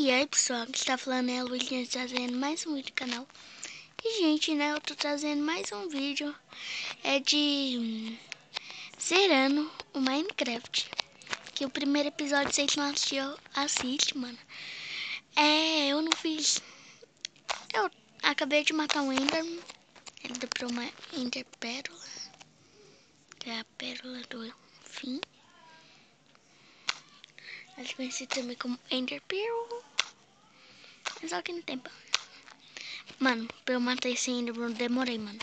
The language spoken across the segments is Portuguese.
E aí pessoal, que está falando é a Luizinha, trazendo mais um vídeo do canal. E gente, né, eu tô trazendo mais um vídeo. É de zerando o Minecraft. Que o primeiro episódio vocês não assistiram, assiste, mano. Eu não fiz. Eu acabei de matar um Enderman. Ele deu pra uma Ender Pérola, que é a pérola do fim. Eles conhecido também como Ender Pearl. Só que não tem pão. Mano, pra eu matar esse Enderman, demorei, mano.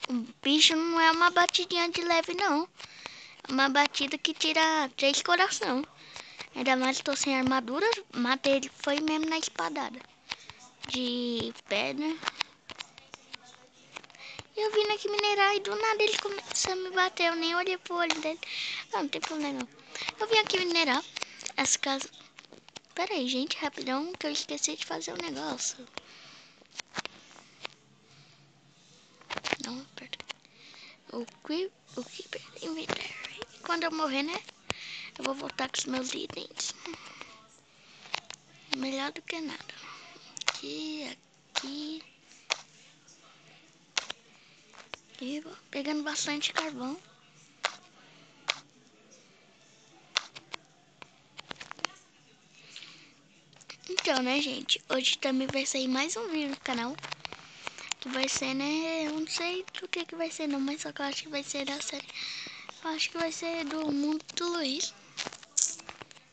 O bicho não é uma batidinha de leve, não. É uma batida que tira 3 coração. Ainda mais tô sem armadura. Matei ele, foi mesmo na espadada de pedra. Eu vim aqui minerar e do nada ele começou a me bater. Eu nem olhei pro olho dele. Não tem problema não. Eu vim aqui minerar essa casa. Pera aí, gente, rapidão, que eu esqueci de fazer um negócio. Não, perdão. O Keeper Inventory. Quando eu morrer, né? Eu vou voltar com os meus itens. Melhor do que nada. Aqui. E vou pegando bastante carvão. Então, né, gente? Hoje também vai sair mais um vídeo no canal. Que vai ser, né? Eu não sei do que vai ser, não. Mas só que eu acho que vai ser da série. Eu acho que vai ser do Mundo do Luiz.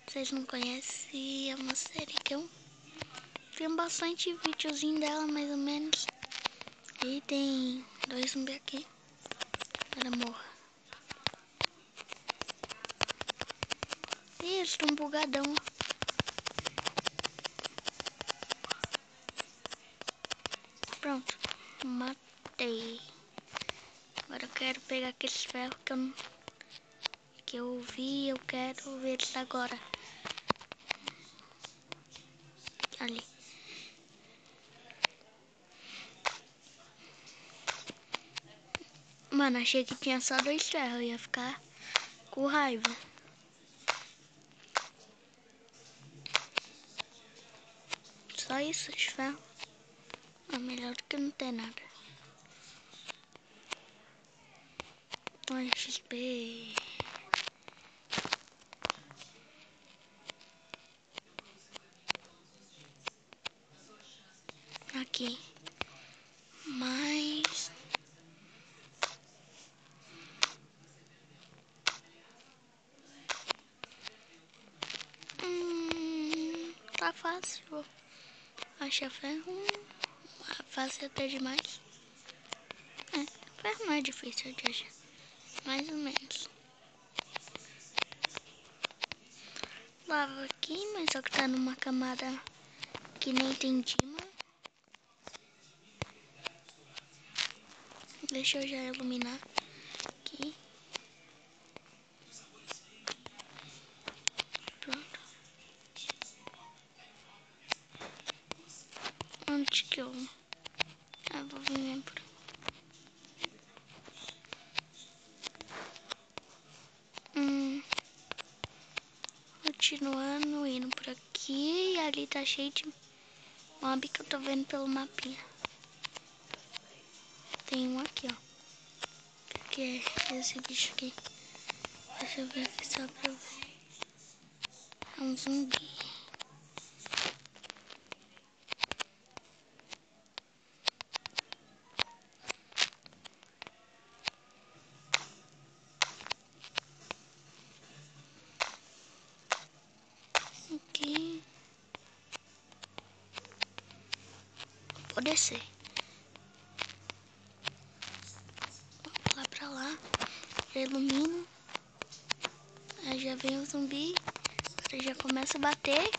Vocês não conhecem, é uma série que eu tenho bastante videozinho dela, mais ou menos. E tem 2 zumbis aqui. Era morra. Ih, eles estão bugadão. Pronto, matei. Agora eu quero pegar aqueles ferros que eu vi. Eu quero ver eles agora. Ali. Mano, achei que tinha só 2 ferros. Eu ia ficar com raiva. Só isso, os ferros. É melhor do que não ter nada. Olha, XP. Aqui. Mais. Tá fácil. Achar ferro. Fácil até demais. Ferro não é difícil de achar. Mais ou menos. Lava aqui, mas só que tá numa camada que nem tem dima. Deixa eu já iluminar aqui. Pronto. Onde que eu... vou vir por... Continuando indo por aqui. E ali tá cheio de mob que eu tô vendo pelo mapinha. Tem um aqui, ó. O que é esse bicho aqui? Deixa eu ver aqui só pra eu ver. É um zumbi. Aqui. Vou descer. Vou lá pra lá. Já ilumino. Aí já vem o zumbi. Agora já começa a bater.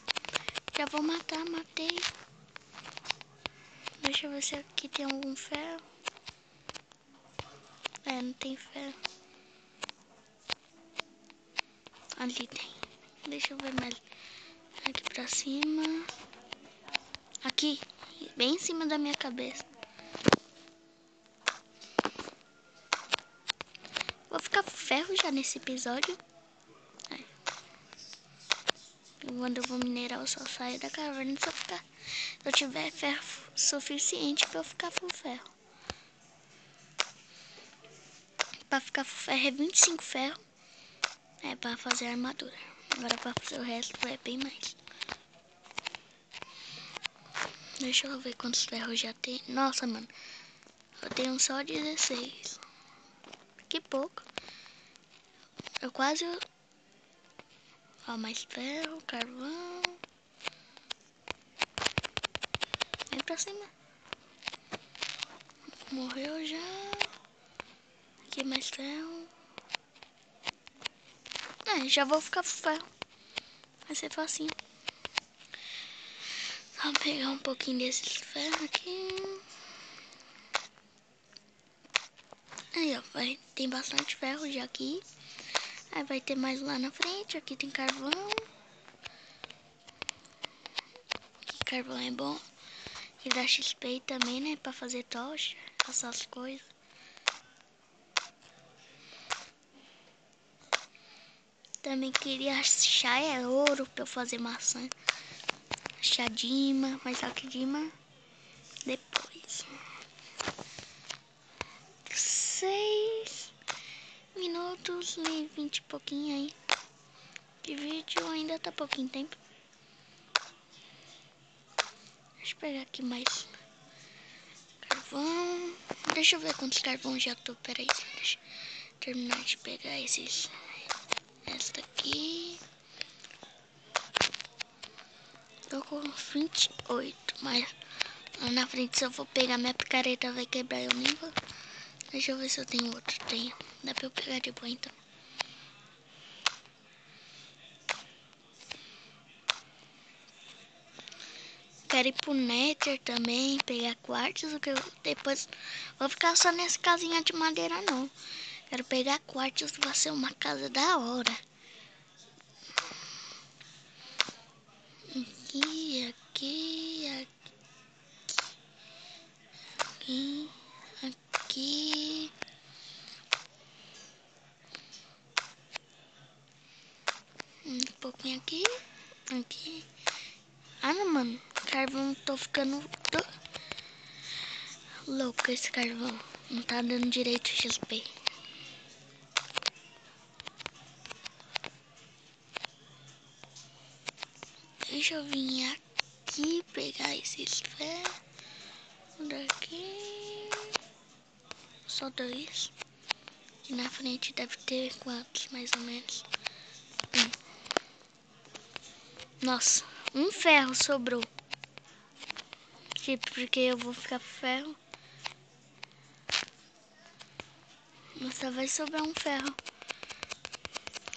Já vou matar, matei. Deixa eu ver se aqui tem algum ferro. Não tem ferro. Ali tem. Deixa eu ver mais. Aqui pra cima. Aqui. Bem em cima da minha cabeça. Vou ficar ferro já nesse episódio. quando eu vou minerar, eu só saio da caverna se eu tiver ferro suficiente pra eu ficar full ferro. Pra ficar full ferro é 25 ferro. É pra fazer a armadura. Agora pra fazer o resto é bem mais. Deixa eu ver quantos ferros já tem. Nossa, mano. Eu tenho só 16. Que pouco. Eu quase... Ó, mais ferro, carvão. Vem pra cima. Morreu já. Aqui mais ferro. Já vou ficar com ferro. Vai ser facinho. Só pegar um pouquinho desses ferros aqui. Aí, ó. Tem bastante ferro já aqui. Aí vai ter mais lá na frente. Aqui tem carvão. Aqui carvão é bom. Aqui dá XP também, né? Pra fazer tocha. Essas coisas. Também queria achar ouro pra eu fazer maçã. Achar Dima. Mas só que Dima depois. 6 minutos e 20 e pouquinho aí. De vídeo ainda tá pouquinho tempo. Deixa eu pegar aqui mais carvão. Deixa eu ver quantos carvão já tô. Peraí, deixa eu terminar de pegar esses. Esta aqui. Tô com 28. Mas lá na frente, se eu for pegar minha picareta, vai quebrar. Eu nem vou. Deixa eu ver se eu tenho outro. Tenho. Dá pra eu pegar de boa então. Quero ir pro Nether também, pegar quartzo, que eu depois vou ficar só nessa casinha de madeira não. Quero pegar quartzo, vai ser uma casa da hora. Aqui, aqui, aqui, aqui. Um pouquinho aqui, aqui. Ah, não, mano, carvão, tô ficando louco esse carvão. Não tá dando direito XP. Deixa eu vir aqui pegar esses ferros. Daqui. Só 2. E na frente deve ter quantos, mais ou menos? Nossa, um ferro sobrou. Tipo, porque eu vou ficar ferro. Só vai sobrar um ferro.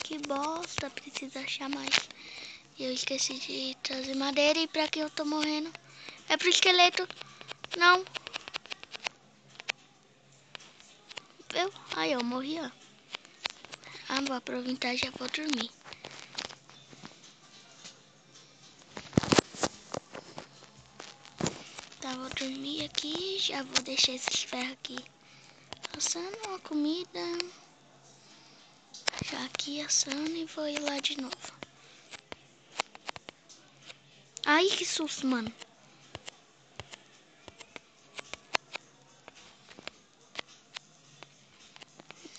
Que bosta, precisa achar mais. E eu esqueci de trazer madeira. E pra que eu tô morrendo? É pro esqueleto. Não. Aí eu morri, ó. Ah, vou aproveitar e já vou dormir. Tá, vou dormir aqui. Já vou deixar esses ferros aqui assando uma comida. Já aqui assando e vou ir lá de novo. Ai, que susto, mano.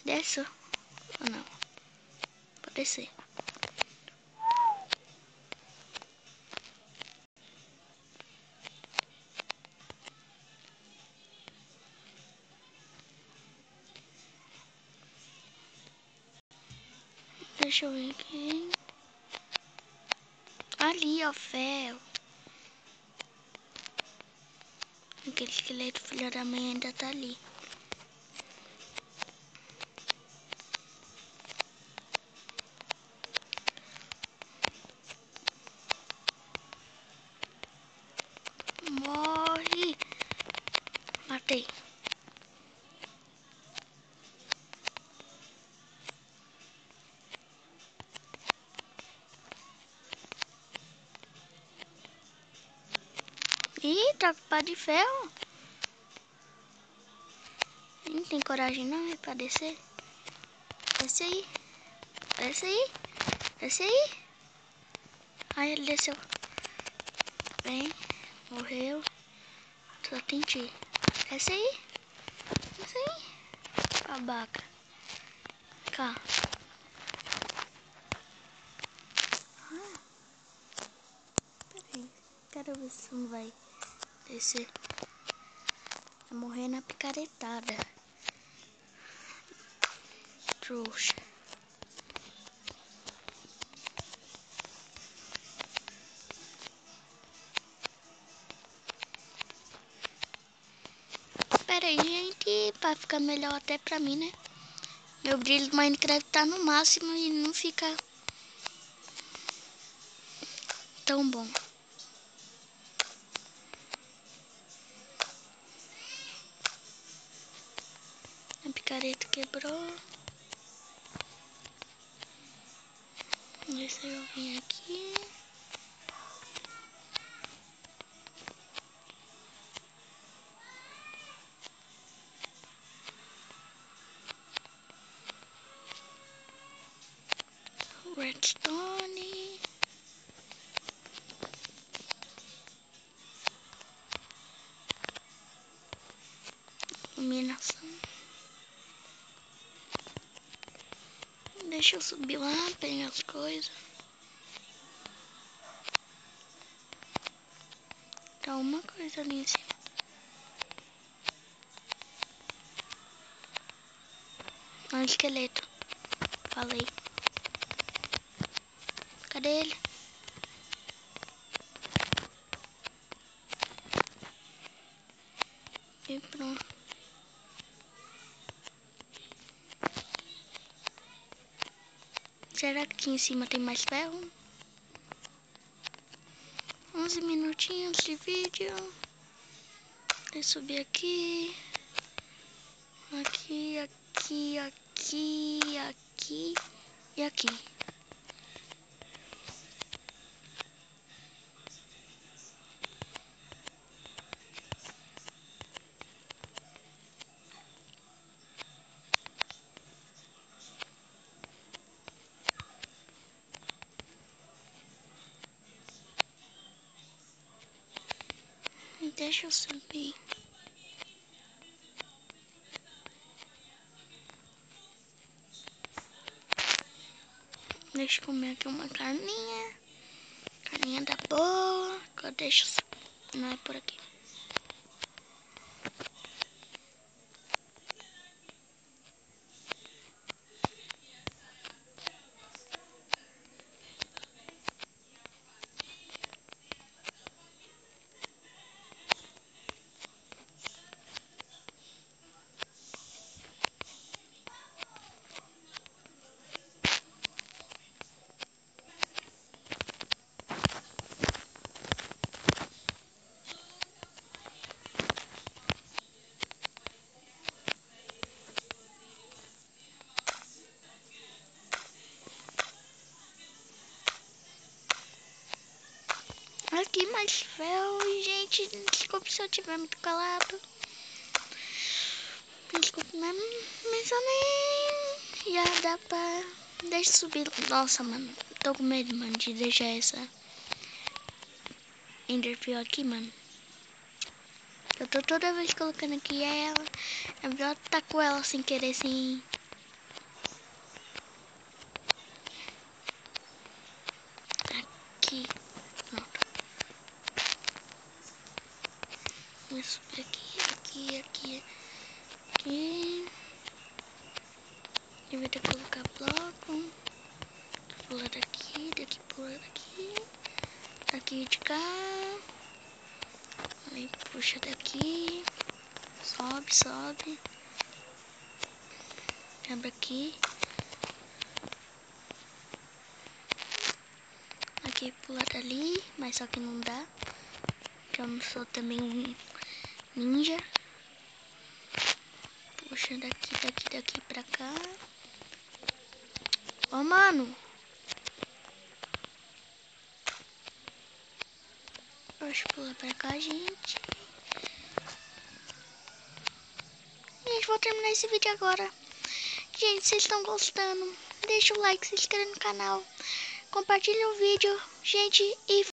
Desce ou não? Pode descer. Deixa eu ver aqui. Ali, ó, ferro. Aquele esqueleto filho da mãe ainda tá ali. Morre. Matei. Ih, tá com pá de ferro. Não tem coragem não, é pra descer. Desce aí. Desce aí. Desce aí. Ai, ele desceu. Vem. Morreu. Só tentei. Desce aí. Desce aí. Babaca. Cá. Peraí. Quero ver se não vai descer. Vai morrer na picaretada. Trouxa. Pera aí, gente, pra ficar melhor até pra mim, né? Meu brilho do Minecraft tá no máximo e não fica tão bom. A picareta quebrou. Vamos ver se eu vim aqui. Redstone. Iluminação. Deixa eu subir lá, pegar as coisas. Tá uma coisa ali em cima. Um esqueleto. Falei. Cadê ele? E pronto. Será que aqui em cima tem mais ferro? 11 minutinhos de vídeo. Deixa eu subir aqui. Aqui, aqui, aqui, aqui e aqui. Deixa eu subir. Deixa eu comer aqui uma carninha. Carninha da boa. Deixa eu subir. Não é por aqui. Aqui mais ferro, gente. Desculpe se eu tiver muito calado. Desculpe mesmo, mas eu nem... Já dá pra... Deixa eu subir. Nossa, mano. Tô com medo, mano, de deixar essa Enderpeel aqui, mano. Eu tô toda vez colocando aqui ela. É melhor tá com ela sem querer, sem... Aqui. Pronto. Vou subir aqui, aqui. Eu vou ter que colocar bloco. Pular daqui, pular daqui. Daqui de cá. Aí puxa daqui. Sobe. Abre aqui. Aqui pular dali, mas só que não dá. Que eu não sou também um ninja. Puxa daqui pra cá. Ó, mano. Deixa eu pular pra cá, gente. Gente, vou terminar esse vídeo agora. Gente, vocês estão gostando? Deixa o like, se inscreve no canal. compartilhem o vídeo, gente, e